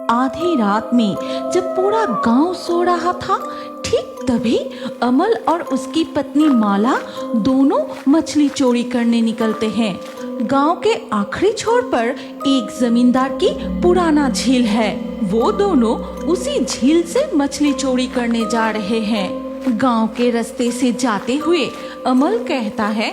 आधी रात में जब पूरा गांव सो रहा था, ठीक तभी अमल और उसकी पत्नी माला दोनों मछली चोरी करने निकलते हैं। गांव के आखिरी छोर पर एक जमींदार की पुराना झील है। वो दोनों उसी झील से मछली चोरी करने जा रहे हैं। गांव के रास्ते से जाते हुए अमल कहता है,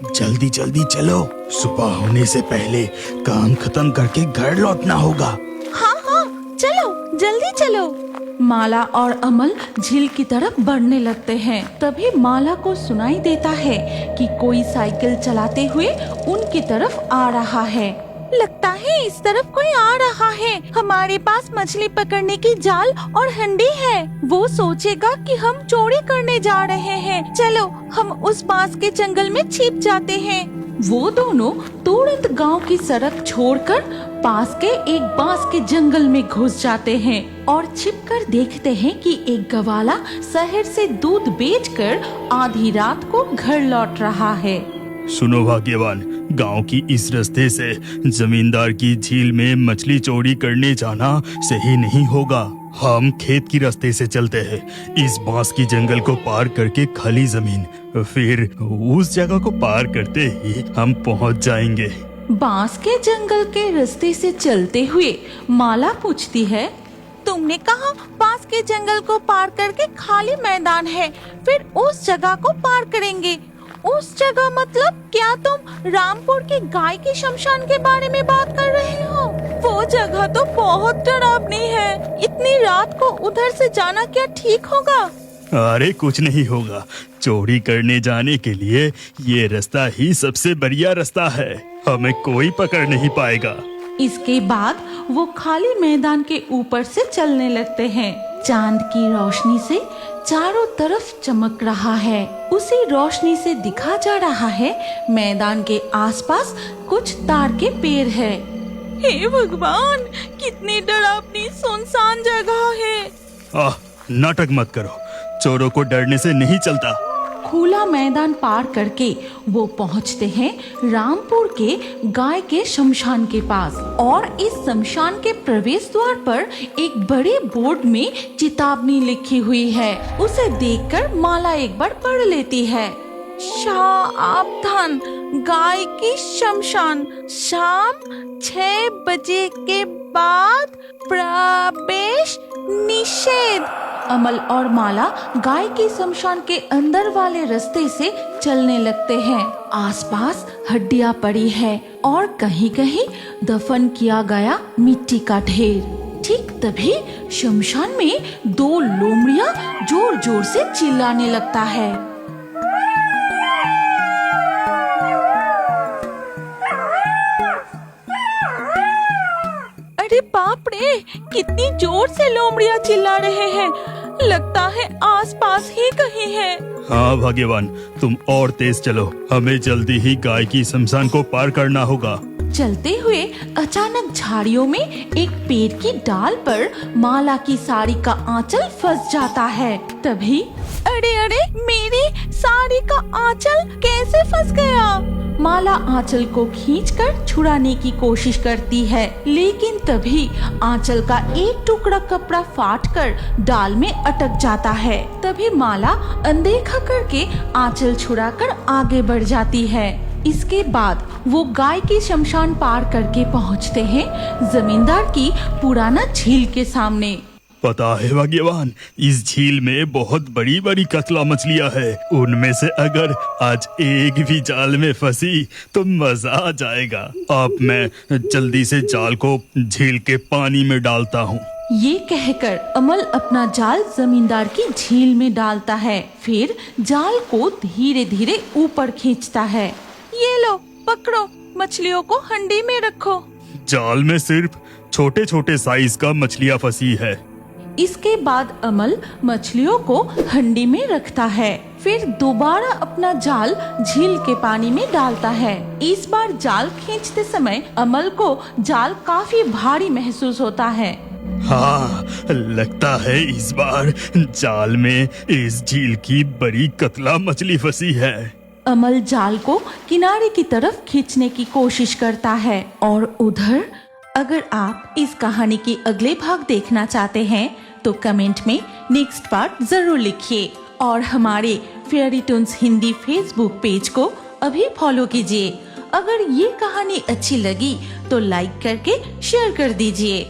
जल्दी जल्दी चलो, सुबह होने से पहले काम खत्म करके घर लौटना होगा। हाँ हाँ चलो, जल्दी चलो। माला और अमल झील की तरफ बढ़ने लगते हैं। तभी माला को सुनाई देता है कि कोई साइकिल चलाते हुए उनकी तरफ आ रहा है। लगता है इस तरफ कोई आ रहा है। हमारे पास मछली पकड़ने की जाल और हंडी है। वो सोचेगा कि हम चोरी करने जा रहे हैं। चलो हम उस बांस के जंगल में छिप जाते हैं। वो दोनों तुरंत गांव की सड़क छोड़कर पास के एक बांस के जंगल में घुस जाते हैं और छिपकर देखते हैं कि एक गवाला शहर से दूध बेचकर आधी रात को घर लौट रहा है। सुनो भाग्यवान, गांव की इस रास्ते से जमींदार की झील में मछली चोरी करने जाना सही नहीं होगा। हम खेत की रास्ते से चलते हैं, इस बांस की जंगल को पार करके खाली जमीन, फिर उस जगह को पार करते ही हम पहुंच जाएंगे। बांस के जंगल के रास्ते से चलते हुए माला पूछती है, तुमने कहा बांस के जंगल को पार करके खाली मैदान है, फिर उस जगह को पार करेंगे। उस जगह मतलब क्या तुम रामपुर की गाय के शमशान के बारे में बात कर रहे हो? वो जगह तो बहुत डरावनी है। इतनी रात को उधर से जाना क्या ठीक होगा? अरे कुछ नहीं होगा, चोरी करने जाने के लिए ये रास्ता ही सबसे बढ़िया रास्ता है। हमें कोई पकड़ नहीं पाएगा। इसके बाद वो खाली मैदान के ऊपर से चलने लगते हैं। चांद की रोशनी से चारों तरफ चमक रहा है। उसी रोशनी से दिखा जा रहा है मैदान के आसपास कुछ तार के पेड़ है। हे भगवान, कितनी डरावनी सुनसान जगह है। नाटक मत करो, चोरों को डरने से नहीं चलता। खुला मैदान पार करके वो पहुंचते हैं रामपुर के गाय के शमशान के पास और इस शमशान के प्रवेश द्वार पर एक बड़े बोर्ड में चेतावनी लिखी हुई है। उसे देखकर माला एक बार पढ़ लेती है। सावधान, गाय की शमशान, शाम 6 बजे के बाद प्रवेश निषेध। अमल और माला गाय की शमशान के अंदर वाले रास्ते से चलने लगते हैं। आसपास हड्डियां पड़ी है और कहीं कहीं दफन किया गया मिट्टी का ढेर। ठीक तभी शमशान में 2 लोमड़ियां जोर जोर से चिल्लाने लगता है। अरे बाप रे, कितनी जोर से लोमड़ियां चिल्ला रहे हैं। लगता है आसपास ही कहीं है। हाँ भाग्यवान, तुम और तेज चलो, हमें जल्दी ही गाय की शमशान को पार करना होगा। चलते हुए अचानक झाड़ियों में एक पेड़ की डाल पर माला की साड़ी का आंचल फंस जाता है। तभी अरे अरे, मेरी साड़ी का आंचल कैसे फंस गया? माला आंचल को खींचकर छुड़ाने की कोशिश करती है, लेकिन तभी आंचल का एक टुकड़ा कपड़ा फाटकर डाल में अटक जाता है। तभी माला अनदेखा करके आंचल छुड़ाकर आगे बढ़ जाती है। इसके बाद वो गाय की शमशान पार करके पहुंचते हैं जमींदार की पुराना झील के सामने। पता है भाग्यवान, इस झील में बहुत बड़ी बड़ी कतला मछलियां हैं। उनमें से अगर आज एक भी जाल में फंसी तो मजा आ जाएगा। अब मैं जल्दी से जाल को झील के पानी में डालता हूँ। ये कहकर अमल अपना जाल जमींदार की झील में डालता है। फिर जाल को धीरे धीरे ऊपर खींचता है। ये लो, पकड़ो, मछलियों को हंडी में रखो। जाल में सिर्फ छोटे छोटे साइज का मछलियां फंसी है। इसके बाद अमल मछलियों को हंडी में रखता है। फिर दोबारा अपना जाल झील के पानी में डालता है। इस बार जाल खींचते समय अमल को जाल काफी भारी महसूस होता है। हाँ, लगता है इस बार जाल में इस झील की बड़ी कतला मछली फंसी है। अमल जाल को किनारे की तरफ खींचने की कोशिश करता है और उधर अगर आप इस कहानी के अगले भाग देखना चाहते हैं तो कमेंट में नेक्स्ट पार्ट जरूर लिखिए और हमारे fairy Toons Hindi Facebook page को अभी फॉलो कीजिए। अगर ये कहानी अच्छी लगी तो लाइक करके शेयर कर दीजिए।